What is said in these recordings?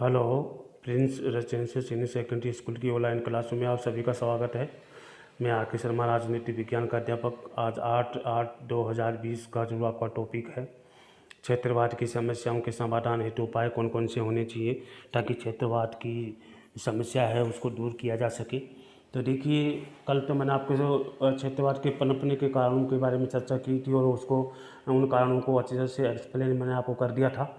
Hello. Prince residential senior secondary school की online क्लासों में आप सभी का स्वागत है। मैं आर के शर्मा, राजनीति विज्ञान का अध्यापक। आज 8/8/2020 का जो आपका टॉपिक है, क्षेत्रवाद की समस्याओं के समाधान हेतु उपाय कौन कौन से होने चाहिए ताकि क्षेत्रवाद की समस्या है उसको दूर किया जा सके। तो देखिए, कल तो मैंने आपको जो क्षेत्रवाद के पनपने के कारणों के बारे में चर्चा की थी और उसको उन कारणों को अच्छी तरह से एक्सप्लेन मैंने आपको कर दिया था।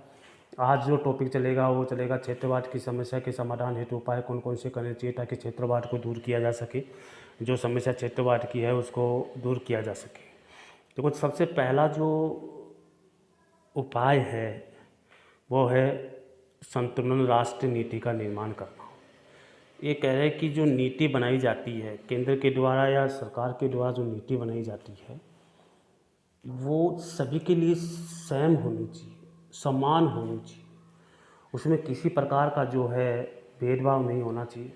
आज जो टॉपिक चलेगा वो चलेगा क्षेत्रवाद की समस्या के समाधान हेतु उपाय कौन कौन से करने चाहिए ताकि क्षेत्रवाद को दूर किया जा सके, जो समस्या क्षेत्रवाद की है उसको दूर किया जा सके। तो कुछ सबसे पहला जो उपाय है वो है संतुलन राष्ट्र नीति का निर्माण करना। ये कह रहे हैं कि जो नीति बनाई जाती है केंद्र के द्वारा या सरकार के द्वारा, जो नीति बनाई जाती है वो सभी के लिए सेम होनी चाहिए, समान होनी चाहिए। उसमें किसी प्रकार का जो है भेदभाव नहीं होना चाहिए।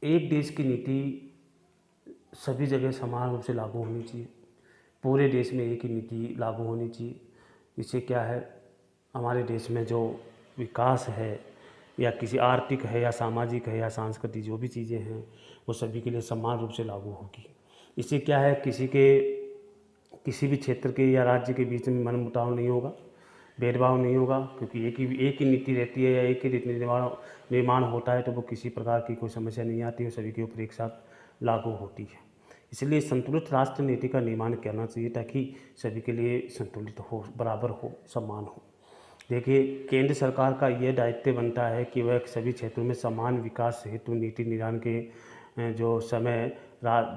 एक देश की नीति सभी जगह समान रूप से लागू होनी चाहिए। पूरे देश में एक ही नीति लागू होनी चाहिए। इससे क्या है, हमारे देश में जो विकास है या किसी आर्थिक है या सामाजिक है या सांस्कृतिक जो भी चीज़ें हैं वो सभी के लिए समान रूप से लागू होगी। इससे क्या है, किसी भी क्षेत्र के या राज्य के बीच में मनमुटाव नहीं होगा, भेदभाव नहीं होगा, क्योंकि एक ही नीति रहती है या एक ही नीति निर्माण होता है तो वो किसी प्रकार की कोई समस्या नहीं आती है, सभी के ऊपर एक साथ लागू होती है। इसलिए संतुलित राष्ट्र नीति का निर्माण करना चाहिए ताकि सभी के लिए संतुलित हो, बराबर हो, समान हो। देखिए, केंद्र सरकार का यह दायित्व बनता है कि वह सभी क्षेत्रों में समान विकास हेतु नीति निर्माण के जो समय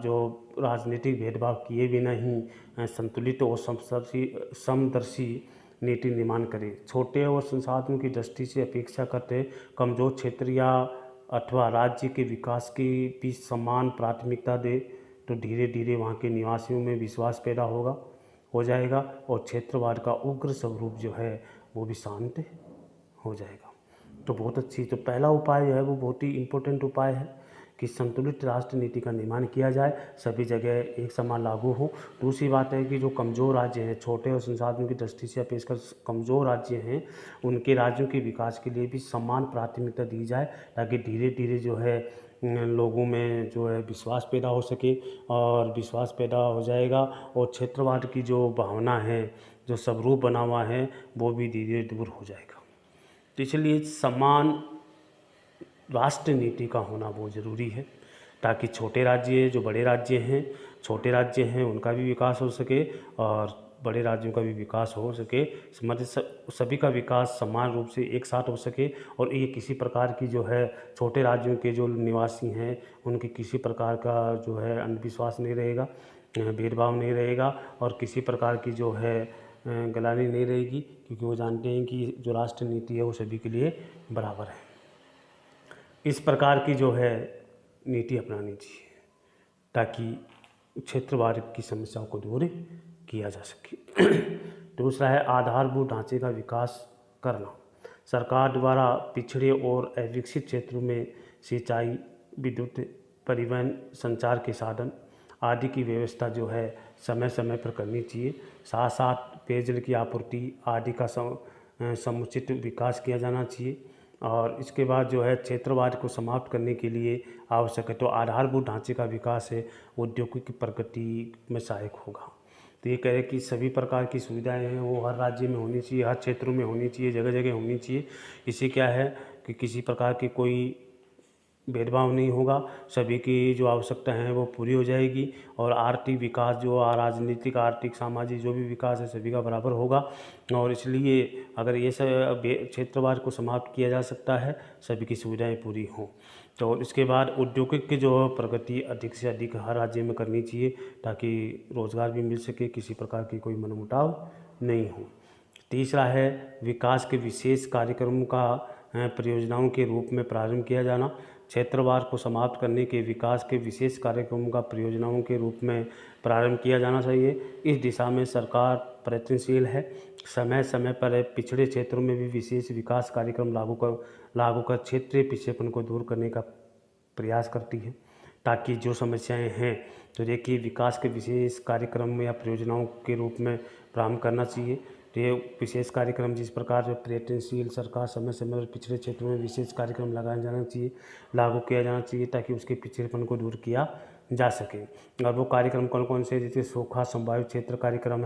जो राजनीतिक भेदभाव किए बिना ही संतुलित और समदर्शी नीति निर्माण करे। छोटे और संसाधनों की दृष्टि से अपेक्षा करते कमजोर क्षेत्र या अथवा राज्य के विकास की भी समान प्राथमिकता दे तो धीरे धीरे वहाँ के निवासियों में विश्वास पैदा हो जाएगा और क्षेत्रवाद का उग्र स्वरूप जो है वो भी शांत हो जाएगा। तो बहुत अच्छी, तो पहला उपाय जो है वो बहुत ही इम्पोर्टेंट उपाय है कि संतुलित राष्ट्र नीति का निर्माण किया जाए, सभी जगह एक समान लागू हो। दूसरी बात है कि जो कमज़ोर राज्य हैं, छोटे और संसाधनों की दृष्टि से अपेक्षाकृत कमज़ोर राज्य हैं, उनके राज्यों के विकास के लिए भी समान प्राथमिकता दी जाए ताकि धीरे धीरे जो है लोगों में जो है विश्वास पैदा हो सके, और विश्वास पैदा हो जाएगा और क्षेत्रवाद की जो भावना है, जो स्वरूप बना हुआ है, वो भी धीरे धीरे दूर हो जाएगा। तो इसलिए समान राष्ट्र नीति का होना बहुत ज़रूरी है ताकि छोटे राज्य, जो बड़े राज्य हैं, छोटे राज्य हैं उनका भी विकास हो सके और बड़े राज्यों का भी विकास हो सके, मतलब सभी का विकास समान रूप से एक साथ हो सके। और ये किसी प्रकार की जो है छोटे राज्यों के जो निवासी हैं उनके किसी प्रकार का जो है अंधविश्वास नहीं रहेगा, भेदभाव नहीं रहेगा और किसी प्रकार की जो है गलानी नहीं रहेगी, क्योंकि वो जानते हैं कि जो राष्ट्र नीति है वो सभी के लिए बराबर है। इस प्रकार की जो है नीति अपनानी चाहिए ताकि क्षेत्रवाद की समस्याओं को दूर किया जा सके। दूसरा है आधारभूत ढांचे का विकास करना। सरकार द्वारा पिछड़े और अविकसित क्षेत्रों में सिंचाई, विद्युत, परिवहन, संचार के साधन आदि की व्यवस्था जो है समय समय पर करनी चाहिए। साथ साथ पेयजल की आपूर्ति आदि का समुचित विकास किया जाना चाहिए। और इसके बाद जो है क्षेत्रवाद को समाप्त करने के लिए आवश्यक है तो आधारभूत ढांचे का विकास है औद्योगिक प्रगति में सहायक होगा। तो ये कह रहे कि सभी प्रकार की सुविधाएं हैं वो हर राज्य में होनी चाहिए, हर क्षेत्रों में होनी चाहिए, जगह जगह होनी चाहिए। इससे क्या है कि किसी प्रकार की कोई भेदभाव नहीं होगा, सभी की जो आवश्यकता है वो पूरी हो जाएगी और आर्थिक विकास जो राजनीतिक, आर्थिक, सामाजिक जो भी विकास है सभी का बराबर होगा। और इसलिए अगर ये सब क्षेत्रवाद को समाप्त किया जा सकता है, सभी की सुविधाएं पूरी हों। तो इसके बाद औद्योगिक की जो प्रगति अधिक से अधिक हर राज्य में करनी चाहिए ताकि रोज़गार भी मिल सके, किसी प्रकार की कोई मनमुटाव नहीं हो। तीसरा है विकास के विशेष कार्यक्रमों का परियोजनाओं के रूप में प्रारंभ किया जाना। क्षेत्रवाद को समाप्त करने के विकास के विशेष कार्यक्रमों का परियोजनाओं के रूप में प्रारंभ किया जाना चाहिए। इस दिशा में सरकार प्रयत्नशील है, समय समय पर पिछड़े क्षेत्रों में भी विशेष विकास कार्यक्रम लागू कर क्षेत्रीय पिछड़ेपन को दूर करने का प्रयास करती है ताकि जो समस्याएं हैं, तो देखिए विकास के विशेष कार्यक्रम या परियोजनाओं के रूप में प्रारंभ करना चाहिए तो ये विशेष कार्यक्रम जिस प्रकार जो प्रयत्नशील सरकार समय समय पर पिछड़े क्षेत्रों में विशेष कार्यक्रम लगाया जाना चाहिए, लागू किया जाना चाहिए, ताकि उसके पिछड़ेपन को दूर किया जा सके। और वो कार्यक्रम कौन कौन से, जैसे सूखा संभावित क्षेत्र कार्यक्रम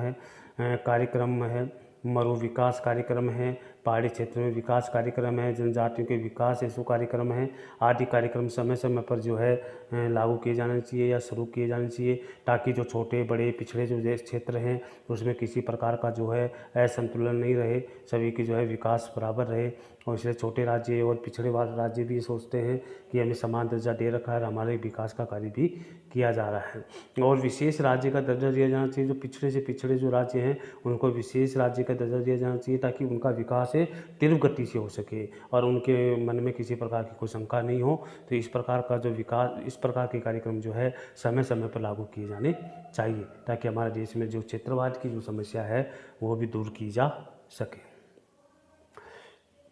है, मरु विकास कार्यक्रम है, पहाड़ी क्षेत्र में विकास कार्यक्रम है, जनजातियों के विकास हेतु कार्यक्रम है, आदि कार्यक्रम समय समय पर जो है लागू किए जाने चाहिए या शुरू किए जाने चाहिए, ताकि जो छोटे बड़े पिछड़े जो क्षेत्र हैं उसमें किसी प्रकार का जो है असंतुलन नहीं रहे, सभी की जो है विकास बराबर रहे। और इसलिए छोटे राज्य और पिछड़े वाले राज्य भी सोचते हैं कि हमें समान दर्जा दे रखा है और हमारे विकास का कार्य भी किया जा रहा है। और विशेष राज्य का दर्जा दिया जाना चाहिए, जो पिछड़े से पिछड़े जो राज्य हैं उनको विशेष राज्य का दर्जा दिया जाना चाहिए, ताकि उनका विकास है तीव्र गति से हो सके और उनके मन में किसी प्रकार की कोई शंका नहीं हो। तो इस प्रकार का जो विकास, इस प्रकार के कार्यक्रम जो है समय समय पर लागू किए जाने चाहिए, ताकि हमारे देश में जो क्षेत्रवाद की जो समस्या है वो भी दूर की जा सके।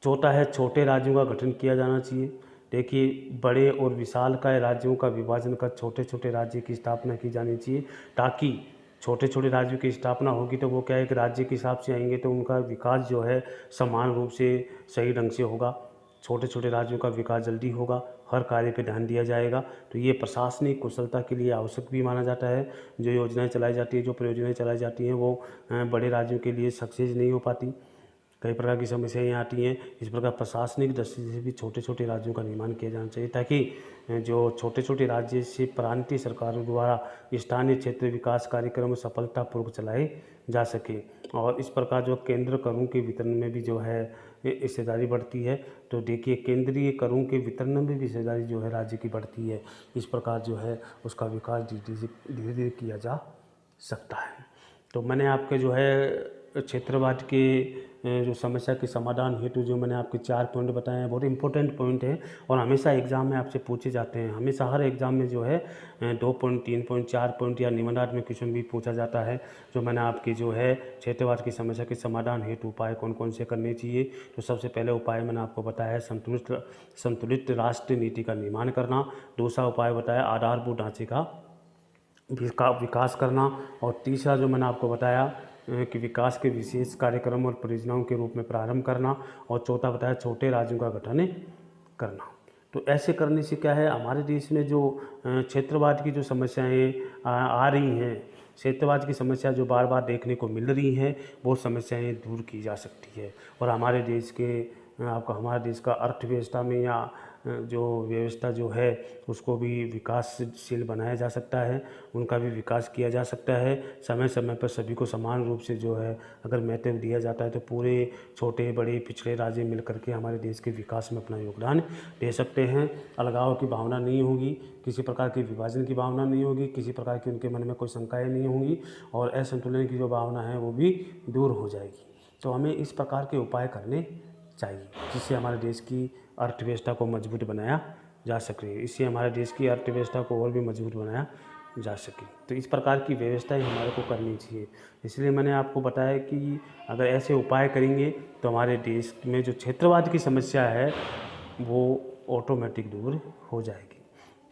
चौथा है, छोटे राज्यों का गठन किया जाना चाहिए। देखिए, बड़े और विशालकाय राज्यों का विभाजन कर छोटे छोटे राज्य की स्थापना की जानी चाहिए, ताकि छोटे छोटे राज्यों की स्थापना होगी तो वो क्या है कि राज्य के हिसाब से आएंगे तो उनका विकास जो है समान रूप से सही ढंग से होगा। छोटे छोटे राज्यों का विकास जल्दी होगा, हर कार्य पे ध्यान दिया जाएगा। तो ये प्रशासनिक कुशलता के लिए आवश्यक भी माना जाता है। जो योजनाएं चलाई जाती है, जो परियोजनाएं चलाई जाती हैं, वो बड़े राज्यों के लिए सक्सेस नहीं हो पाती, कई प्रकार की समस्याएं आती हैं। इस प्रकार प्रशासनिक दृष्टि से भी छोटे छोटे राज्यों का निर्माण किया जाना चाहिए, ताकि जो छोटे छोटे राज्य से प्रांतीय सरकारों द्वारा स्थानीय क्षेत्र विकास कार्यक्रम सफलतापूर्वक चलाए जा सके। और इस प्रकार जो केंद्र करों के वितरण में भी जो है हिस्सेदारी बढ़ती है। तो देखिए, केंद्रीय करों के वितरण में भी हिस्सेदारी जो है राज्य की बढ़ती है। इस प्रकार जो है उसका विकास धीरे धीरे किया जा सकता है। तो मैंने आपके जो है क्षेत्रवाद के जो समस्या के समाधान हेतु जो मैंने आपके 4 पॉइंट बताए हैं, बहुत इंपॉर्टेंट पॉइंट हैं और हमेशा एग्जाम में आपसे पूछे जाते हैं। हमेशा हर एग्जाम में जो है 2 पॉइंट, 3 पॉइंट, 4 पॉइंट या निबंधार्थ में क्वेश्चन भी पूछा जाता है। जो मैंने आपकी जो है क्षेत्रवाद की समस्या के समाधान हेतु उपाय कौन कौन से करने चाहिए, तो सबसे पहले उपाय मैंने आपको बताया है संतुलित राष्ट्रीय नीति का निर्माण करना। दूसरा उपाय बताया आधारभूत ढांचे का विकास करना। और तीसरा जो मैंने आपको बताया कि विकास के विशेष कार्यक्रम और परियोजनाओं के रूप में प्रारंभ करना। और चौथा बताया छोटे राज्यों का गठन करना। तो ऐसे करने से क्या है, हमारे देश में जो क्षेत्रवाद की जो समस्याएं आ रही हैं, क्षेत्रवाद की समस्या जो बार बार देखने को मिल रही हैं, वो समस्याएं दूर की जा सकती है। और हमारे देश का अर्थव्यवस्था में या जो व्यवस्था जो है उसको भी विकासशील बनाया जा सकता है, उनका भी विकास किया जा सकता है। समय समय पर सभी को समान रूप से जो है अगर महत्व दिया जाता है तो पूरे छोटे बड़े पिछड़े राज्य मिल करके हमारे देश के विकास में अपना योगदान दे सकते हैं। अलगाव की भावना नहीं होगी, किसी प्रकार के विभाजन की भावना नहीं होगी, किसी प्रकार की उनके मन में कोई शंकाएँ नहीं होंगी और असंतुलन की जो भावना है वो भी दूर हो जाएगी। तो हमें इस प्रकार के उपाय करने चाहिए, जिससे हमारे देश की अर्थव्यवस्था को मजबूत बनाया जा सके, इससे हमारे देश की अर्थव्यवस्था को और भी मजबूत बनाया जा सके। तो इस प्रकार की व्यवस्थाएं हमारे को करनी चाहिए। इसलिए मैंने आपको बताया कि अगर ऐसे उपाय करेंगे तो हमारे देश में जो क्षेत्रवाद की समस्या है वो ऑटोमेटिक दूर हो जाएगी।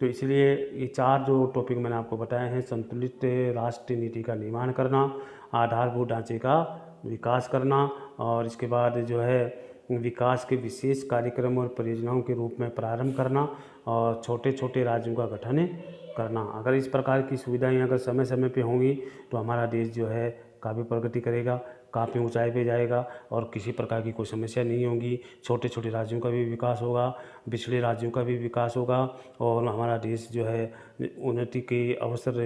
तो इसलिए ये 4 जो टॉपिक मैंने आपको बताए हैं, संतुलित राष्ट्रीय नीति का निर्माण करना, आधारभूत ढांचे का विकास करना और इसके बाद जो है विकास के विशेष कार्यक्रम और परियोजनाओं के रूप में प्रारंभ करना और छोटे छोटे राज्यों का गठन करना। अगर इस प्रकार की सुविधाएं अगर समय समय पे होंगी तो हमारा देश जो है काफ़ी प्रगति करेगा, काफ़ी ऊंचाई पे जाएगा और किसी प्रकार की कोई समस्या नहीं होगी। छोटे छोटे राज्यों का भी विकास होगा, पिछड़े राज्यों का भी विकास होगा और हमारा देश जो है उन्नति के अवसर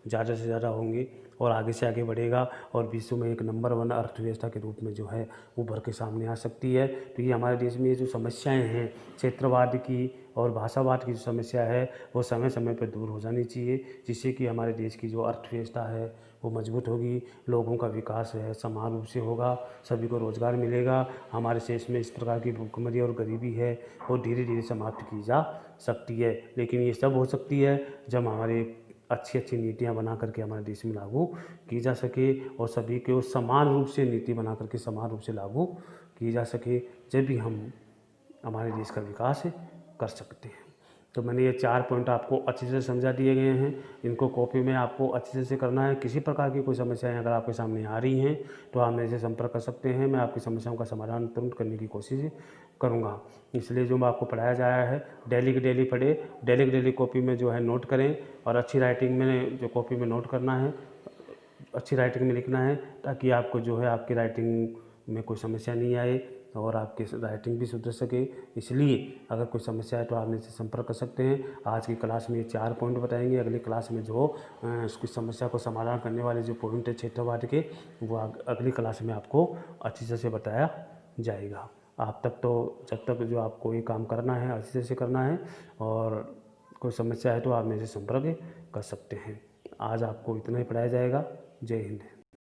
ज़्यादा से ज़्यादा होंगे और आगे से आगे बढ़ेगा और विश्व में एक नंबर 1 अर्थव्यवस्था के रूप में जो है उभर के सामने आ सकती है। तो ये हमारे देश में जो समस्याएं हैं क्षेत्रवाद की और भाषावाद की जो समस्या है वो समय समय पर दूर हो जानी चाहिए, जिससे कि हमारे देश की जो अर्थव्यवस्था है वो मजबूत होगी, लोगों का विकास है समान रूप से होगा, सभी को रोज़गार मिलेगा। हमारे देश में इस प्रकार की भूखमरी और गरीबी है वो धीरे धीरे समाप्त की जा सकती है। लेकिन ये सब हो सकती है जब हमारे अच्छी अच्छी नीतियाँ बना करके हमारे देश में लागू की जा सके और सभी को समान रूप से नीति बना करके समान रूप से लागू की जा सके, जब भी हम हमारे देश का विकास कर सकते हैं। तो मैंने ये 4 पॉइंट आपको अच्छे से समझा दिए गए हैं। इनको कॉपी में आपको अच्छे से करना है। किसी प्रकार की कोई समस्याएं अगर आपके सामने आ रही हैं तो आप मेरे से संपर्क कर सकते हैं। मैं आपकी समस्याओं का समाधान तुरंत करने की कोशिश करूँगा। इसलिए जो आपको पढ़ाया जाया है डेली की डेली पढ़े, डेली की डेली कॉपी में जो है नोट करें, और अच्छी राइटिंग में जो कॉपी में नोट करना है, अच्छी राइटिंग में लिखना है, ताकि आपको जो है आपकी राइटिंग में कोई समस्या नहीं आए और आपकी राइटिंग भी सुधर सके। इसलिए अगर कोई समस्या है तो आप मुझसे संपर्क कर सकते हैं। आज की क्लास में ये 4 पॉइंट बताएंगे। अगली क्लास में जो उसकी समस्या को समाधान करने वाले जो पॉइंट है क्षेत्रवाद के, वो अगली क्लास में आपको अच्छी से बताया जाएगा। आप तक तो जब तक जो आपको ये काम करना है अच्छे से करना है, और कोई समस्या है तो आप मेरे से संपर्क कर सकते हैं। आज आपको इतना ही पढ़ाया जाएगा। जय हिंद।